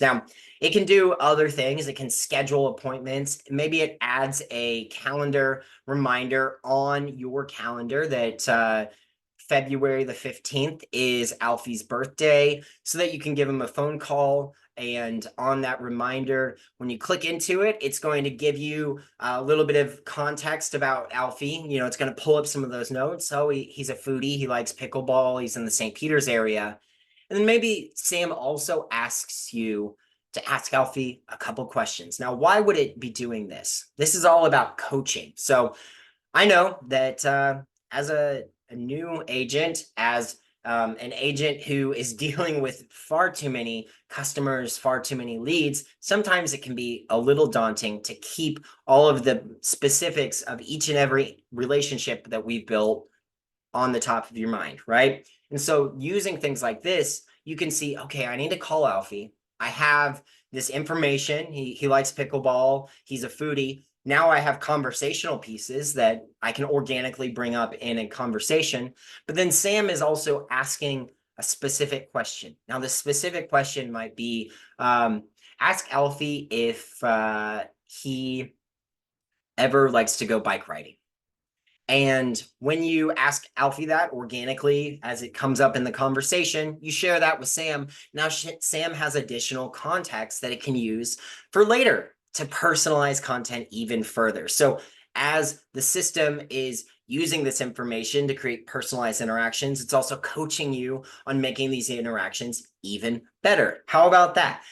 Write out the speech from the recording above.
Now, it can do other things. It can schedule appointments. Maybe it adds a calendar reminder on your calendar that February the 15th is Alfie's birthday, so that you can give him a phone call. And on that reminder, when you click into it, it's going to give you a little bit of context about Alfie. It's going to pull up some of those notes. Oh, he's a foodie. He likes pickleball. He's in the St. Peter's area. And then maybe Sam also asks you to ask Alfie a couple questions. Now, why would it be doing this? This is all about coaching. So I know that as a new agent, as an agent who is dealing with far too many customers, far too many leads, sometimes it can be a little daunting to keep all of the specifics of each and every relationship that we've built on the top of your mind, right? And so using things like this, you can see, okay, I need to call Alfie. I have this information. He likes pickleball. He's a foodie. Now I have conversational pieces that I can organically bring up in a conversation. But then Sam is also asking a specific question. Now, the specific question might be, ask Alfie if he ever likes to go bike riding. And when you ask Alfie that organically, as it comes up in the conversation, you share that with Sam. Now, Sam has additional context that it can use for later to personalize content even further. So as the system is using this information to create personalized interactions, it's also coaching you on making these interactions even better. How about that?